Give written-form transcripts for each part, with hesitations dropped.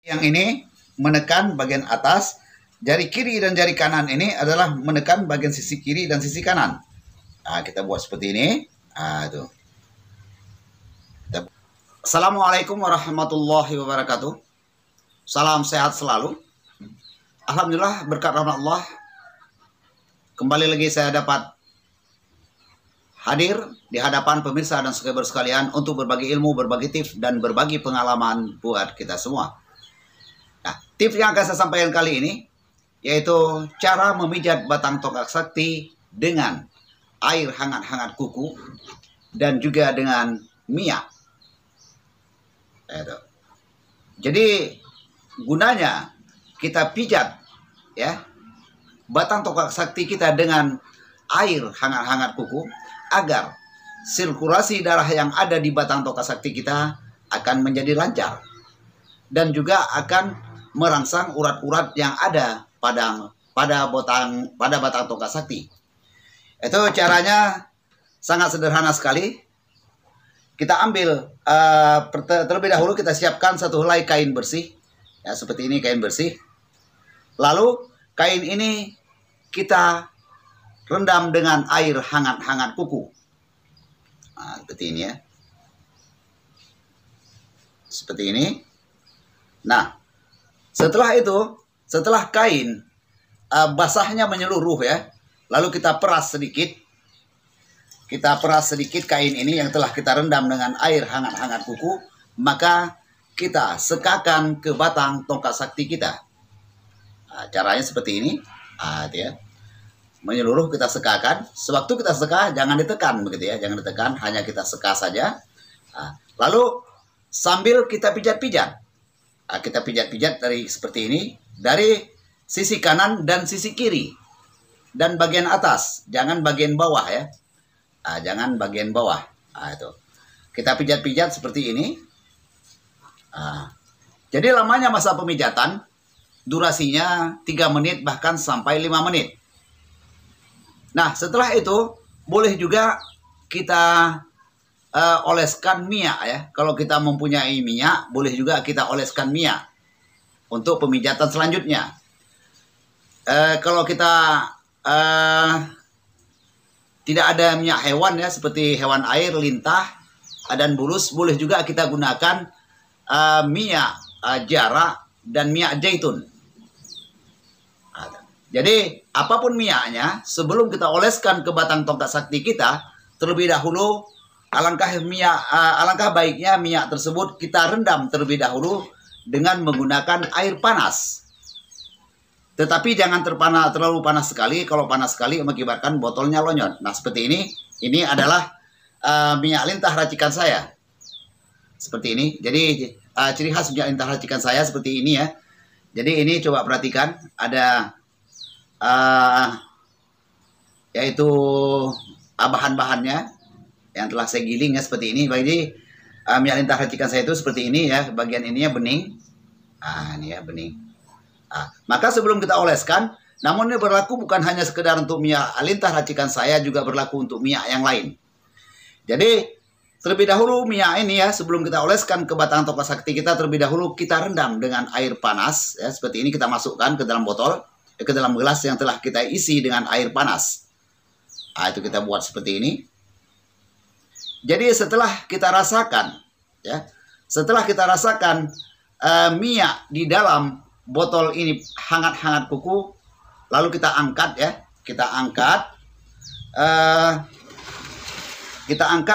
Yang ini menekan bagian atas, jari kiri dan jari kanan ini adalah menekan bagian sisi kiri dan sisi kanan. Nah, kita buat seperti ini. Nah, itu. Assalamualaikum warahmatullahi wabarakatuh. Salam sehat selalu. Alhamdulillah, berkat rahmat Allah, kembali lagi saya dapat hadir di hadapan pemirsa dan subscriber sekalian untuk berbagi ilmu, berbagi tips, dan berbagi pengalaman buat kita semua. Nah, tips yang akan saya sampaikan kali ini yaitu cara memijat batang tongkat sakti dengan air hangat-hangat kuku dan juga dengan minyak. Jadi gunanya kita pijat ya batang tongkat sakti kita dengan air hangat-hangat kuku agar sirkulasi darah yang ada di batang tongkat sakti kita akan menjadi lancar dan juga akan merangsang urat-urat yang ada pada batang tongkat sakti. Itu caranya sangat sederhana sekali. Kita ambil terlebih dahulu kita siapkan satu helai kain bersih ya, seperti ini kain bersih. Lalu kain ini kita rendam dengan air hangat-hangat kuku. Nah, seperti ini ya. Seperti ini. Nah, setelah kain basahnya menyeluruh ya, lalu kita peras sedikit. Kita peras sedikit kain ini yang telah kita rendam dengan air hangat-hangat kuku, maka kita sekakan ke batang tongkat sakti kita. Nah, caranya seperti ini. Nah, ya. Menyeluruh kita sekakan. Sewaktu kita seka jangan ditekan begitu ya, jangan ditekan, hanya kita seka saja. Nah, lalu sambil kita pijat-pijat. Nah, kita pijat-pijat dari seperti ini, dari sisi kanan dan sisi kiri dan bagian atas, jangan bagian bawah ya. Nah, jangan bagian bawah. Nah, itu. Kita pijat-pijat seperti ini. Nah, jadi lamanya masa pemijatan durasinya 3 menit bahkan sampai 5 menit. Nah, setelah itu boleh juga kita oleskan minyak ya. Kalau kita mempunyai minyak, boleh juga kita oleskan minyak untuk pemijatan selanjutnya. Kalau kita tidak ada minyak hewan ya, seperti hewan air, lintah, dan bulus, boleh juga kita gunakan minyak jara dan minyak zaitun. Jadi apapun minyaknya, sebelum kita oleskan ke batang tongkat sakti kita, terlebih dahulu alangkah baiknya minyak tersebut kita rendam terlebih dahulu dengan menggunakan air panas. Tetapi jangan terlalu panas sekali. Kalau panas sekali mengakibatkan botolnya lonyot. Nah, seperti ini. Ini adalah minyak lintah racikan saya. Seperti ini. Jadi ciri khas minyak lintah racikan saya seperti ini ya. Jadi ini coba perhatikan. Ada yaitu bahan-bahannya yang telah saya giling ya, seperti ini. Jadi minyak lintah racikan saya itu seperti ini ya. Bagian ininya bening. Nah, ini ya bening. Nah, maka sebelum kita oleskan, namun ini berlaku bukan hanya sekedar untuk minyak lintah racikan saya, juga berlaku untuk minyak yang lain. Jadi terlebih dahulu minyak ini ya, sebelum kita oleskan ke batang tongkat sakti kita, terlebih dahulu kita rendam dengan air panas ya, seperti ini. Kita masukkan ke dalam botol, ke dalam gelas yang telah kita isi dengan air panas. Nah, itu kita buat seperti ini. Jadi setelah kita rasakan ya, minyak di dalam botol ini hangat-hangat kuku, lalu kita angkat ya, kita angkat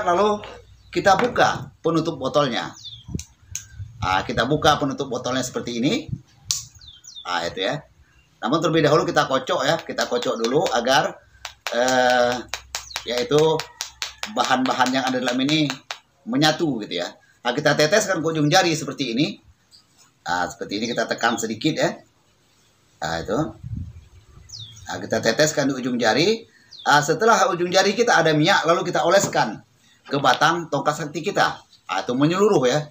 lalu kita buka penutup botolnya. Nah, kita buka penutup botolnya seperti ini. Nah, itu ya. Namun terlebih dahulu kita kocok ya, kita kocok dulu agar yaitu bahan-bahan yang ada dalam ini menyatu gitu ya. Nah, kita teteskan ke ujung jari seperti ini. Nah, seperti ini kita tekan sedikit ya. Nah, itu. Nah, kita teteskan di ujung jari. Nah, setelah ujung jari kita ada minyak, lalu kita oleskan ke batang tongkat sakti kita. Nah, itu menyeluruh ya.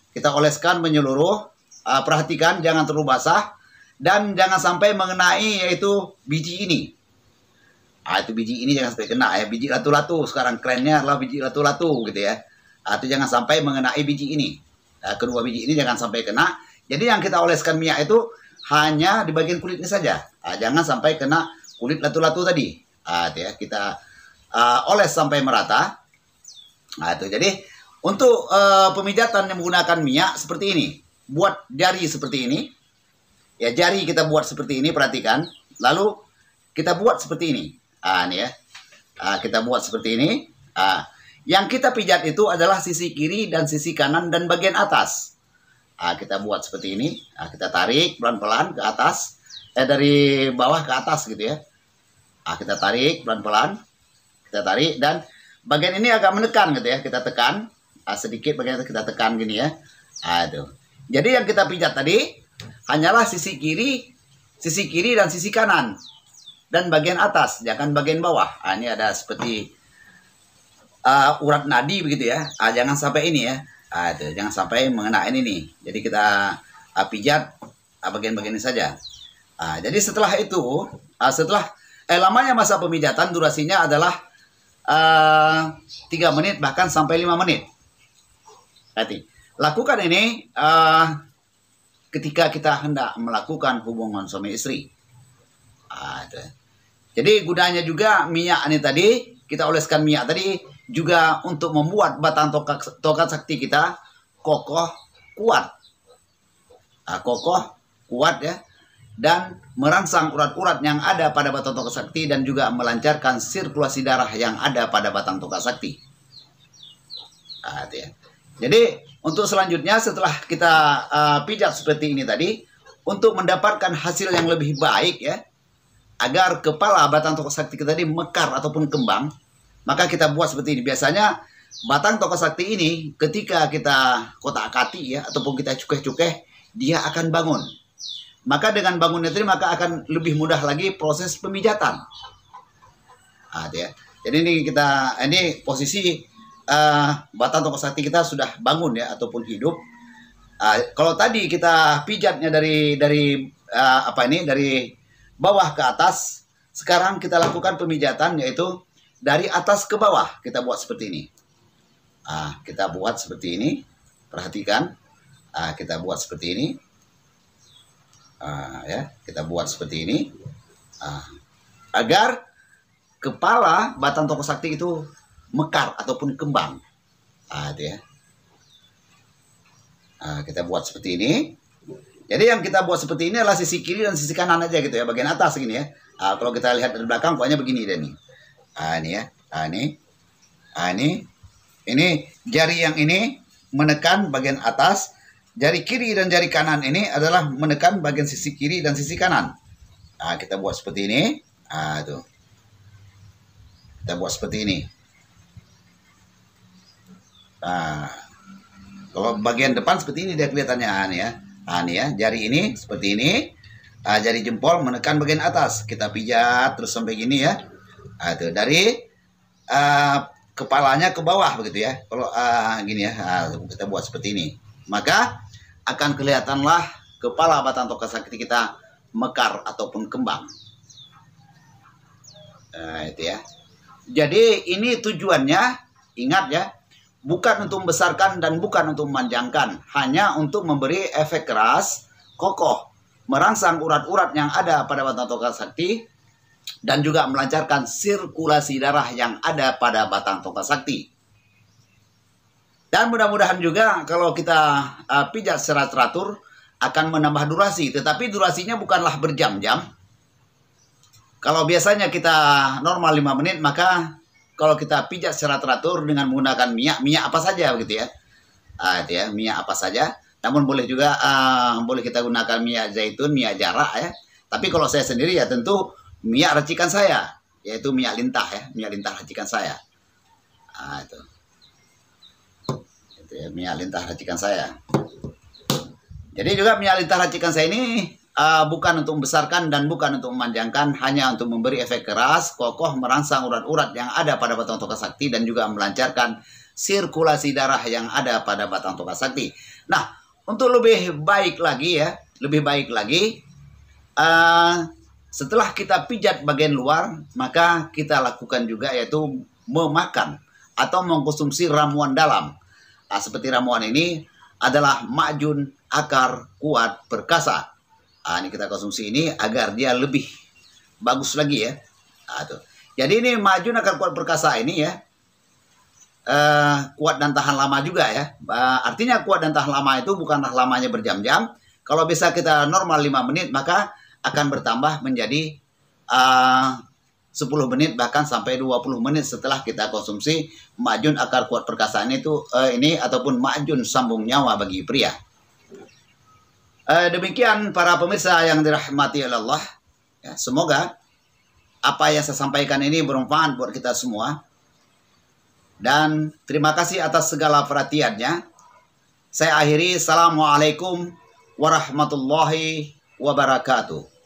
Kita oleskan menyeluruh. Perhatikan jangan terlalu basah dan jangan sampai mengenai yaitu biji ini. Nah, itu biji ini jangan sampai kena ya. Biji latu-latu, sekarang kerennya adalah biji latu-latu gitu ya. Nah, itu jangan sampai mengenai biji ini. Nah, kedua biji ini jangan sampai kena. Jadi yang kita oleskan minyak itu hanya di bagian kulitnya saja. Jangan sampai kena kulit latu-latu tadi. Itu ya, kita oles sampai merata. Itu. Jadi untuk pemijatan yang menggunakan minyak seperti ini, buat jari seperti ini. Ya, jari kita buat seperti ini, perhatikan. Lalu kita buat seperti ini. Ini ya. Kita buat seperti ini. Yang kita pijat itu adalah sisi kiri dan sisi kanan dan bagian atas. Kita buat seperti ini. Kita tarik pelan-pelan ke atas. Dari bawah ke atas gitu ya. Kita tarik pelan-pelan. Kita tarik dan bagian ini agak menekan gitu ya. Kita tekan. Sedikit bagian kita tekan gini ya. Itu. Jadi yang kita pijat tadi hanyalah sisi kiri dan sisi kanan. Dan bagian atas, jangan bagian bawah. Ini ada seperti urat nadi begitu ya. Jangan sampai ini ya. Itu, jangan sampai mengenai ini nih. Jadi kita pijat bagian-bagian ini saja. Jadi setelah itu, setelah lamanya masa pemijatan, durasinya adalah 3 menit bahkan sampai 5 menit. Berarti lakukan ini ketika kita hendak melakukan hubungan suami istri. Jadi gunanya juga minyak ini tadi, kita oleskan minyak tadi juga untuk membuat batang tokat sakti kita kokoh, kuat. Kokoh, kuat ya. Dan merangsang urat-urat yang ada pada batang tokat sakti dan juga melancarkan sirkulasi darah yang ada pada batang tokat sakti. Ya. Jadi untuk selanjutnya setelah kita pijat seperti ini tadi, untuk mendapatkan hasil yang lebih baik ya, agar kepala batang tokat sakti kita tadi mekar ataupun kembang, maka kita buat seperti ini. Biasanya batang tokat sakti ini ketika kita kotak-kati ya, ataupun kita cukeh-cukeh, dia akan bangun. Maka dengan bangunnya tadi maka akan lebih mudah lagi proses pemijatan. Ya. Jadi ini posisi batang tokat sakti kita sudah bangun ya ataupun hidup. Kalau tadi kita pijatnya dari bawah ke atas, sekarang kita lakukan pemijatan yaitu dari atas ke bawah. Kita buat seperti ini. Kita buat seperti ini. Perhatikan. Kita buat seperti ini. Ya, kita buat seperti ini. Agar kepala batang tokat sakti itu mekar ataupun kembang. Itu ya. Kita buat seperti ini. Jadi yang kita buat seperti ini adalah sisi kiri dan sisi kanan aja gitu ya, bagian atas gini ya. Kalau kita lihat dari belakang pokoknya begini deh nih. Ini ya. Ini jari yang ini menekan bagian atas, jari kiri dan jari kanan ini adalah menekan bagian sisi kiri dan sisi kanan. Kita buat seperti ini. Tuh. Kita buat seperti ini. Kalau bagian depan seperti ini dia kelihatannya nih ya. Nih ya, jari ini seperti ini. Jari jempol menekan bagian atas. Kita pijat terus sampai gini ya. Itu dari kepalanya ke bawah begitu ya. Kalau gini ya, kita buat seperti ini. Maka akan kelihatanlah kepala batang tokat sakti kita mekar ataupun kembang. Itu ya. Jadi ini tujuannya, ingat ya, bukan untuk membesarkan dan bukan untuk memanjangkan, hanya untuk memberi efek keras, kokoh, merangsang urat-urat yang ada pada batang tokat sakti dan juga melancarkan sirkulasi darah yang ada pada batang tokat sakti. Dan mudah-mudahan juga kalau kita pijat secara teratur akan menambah durasi, tetapi durasinya bukanlah berjam-jam. Kalau biasanya kita normal 5 menit, maka kalau kita pijat secara teratur dengan menggunakan minyak apa saja begitu ya. Itu ya, minyak apa saja. Namun boleh juga boleh kita gunakan minyak zaitun, minyak jarak ya. Tapi kalau saya sendiri ya tentu minyak racikan saya, yaitu minyak lintah ya, minyak lintah racikan saya. Itu. Itu ya, minyak lintah racikan saya. Jadi juga minyak lintah racikan saya ini bukan untuk membesarkan dan bukan untuk memanjangkan, hanya untuk memberi efek keras, kokoh, merangsang urat-urat yang ada pada batang tokat sakti dan juga melancarkan sirkulasi darah yang ada pada batang tokat sakti. Nah, untuk lebih baik lagi ya, lebih baik lagi, setelah kita pijat bagian luar, maka kita lakukan juga yaitu memakan atau mengkonsumsi ramuan dalam. Seperti ramuan ini adalah makjun akar kuat perkasa. Ini kita konsumsi ini agar dia lebih bagus lagi ya. Tuh. Jadi ini majun akar kuat perkasa ini ya, kuat dan tahan lama juga ya. Artinya kuat dan tahan lama itu bukanlah lamanya berjam-jam. Kalau bisa kita normal 5 menit, maka akan bertambah menjadi 10 menit bahkan sampai 20 menit setelah kita konsumsi majun akar kuat perkasa ini ataupun majun sambung nyawa bagi pria. Demikian para pemirsa yang dirahmati oleh Allah. Ya, semoga apa yang saya sampaikan ini bermanfaat buat kita semua. Dan terima kasih atas segala perhatiannya. Saya akhiri. Assalamualaikum warahmatullahi wabarakatuh.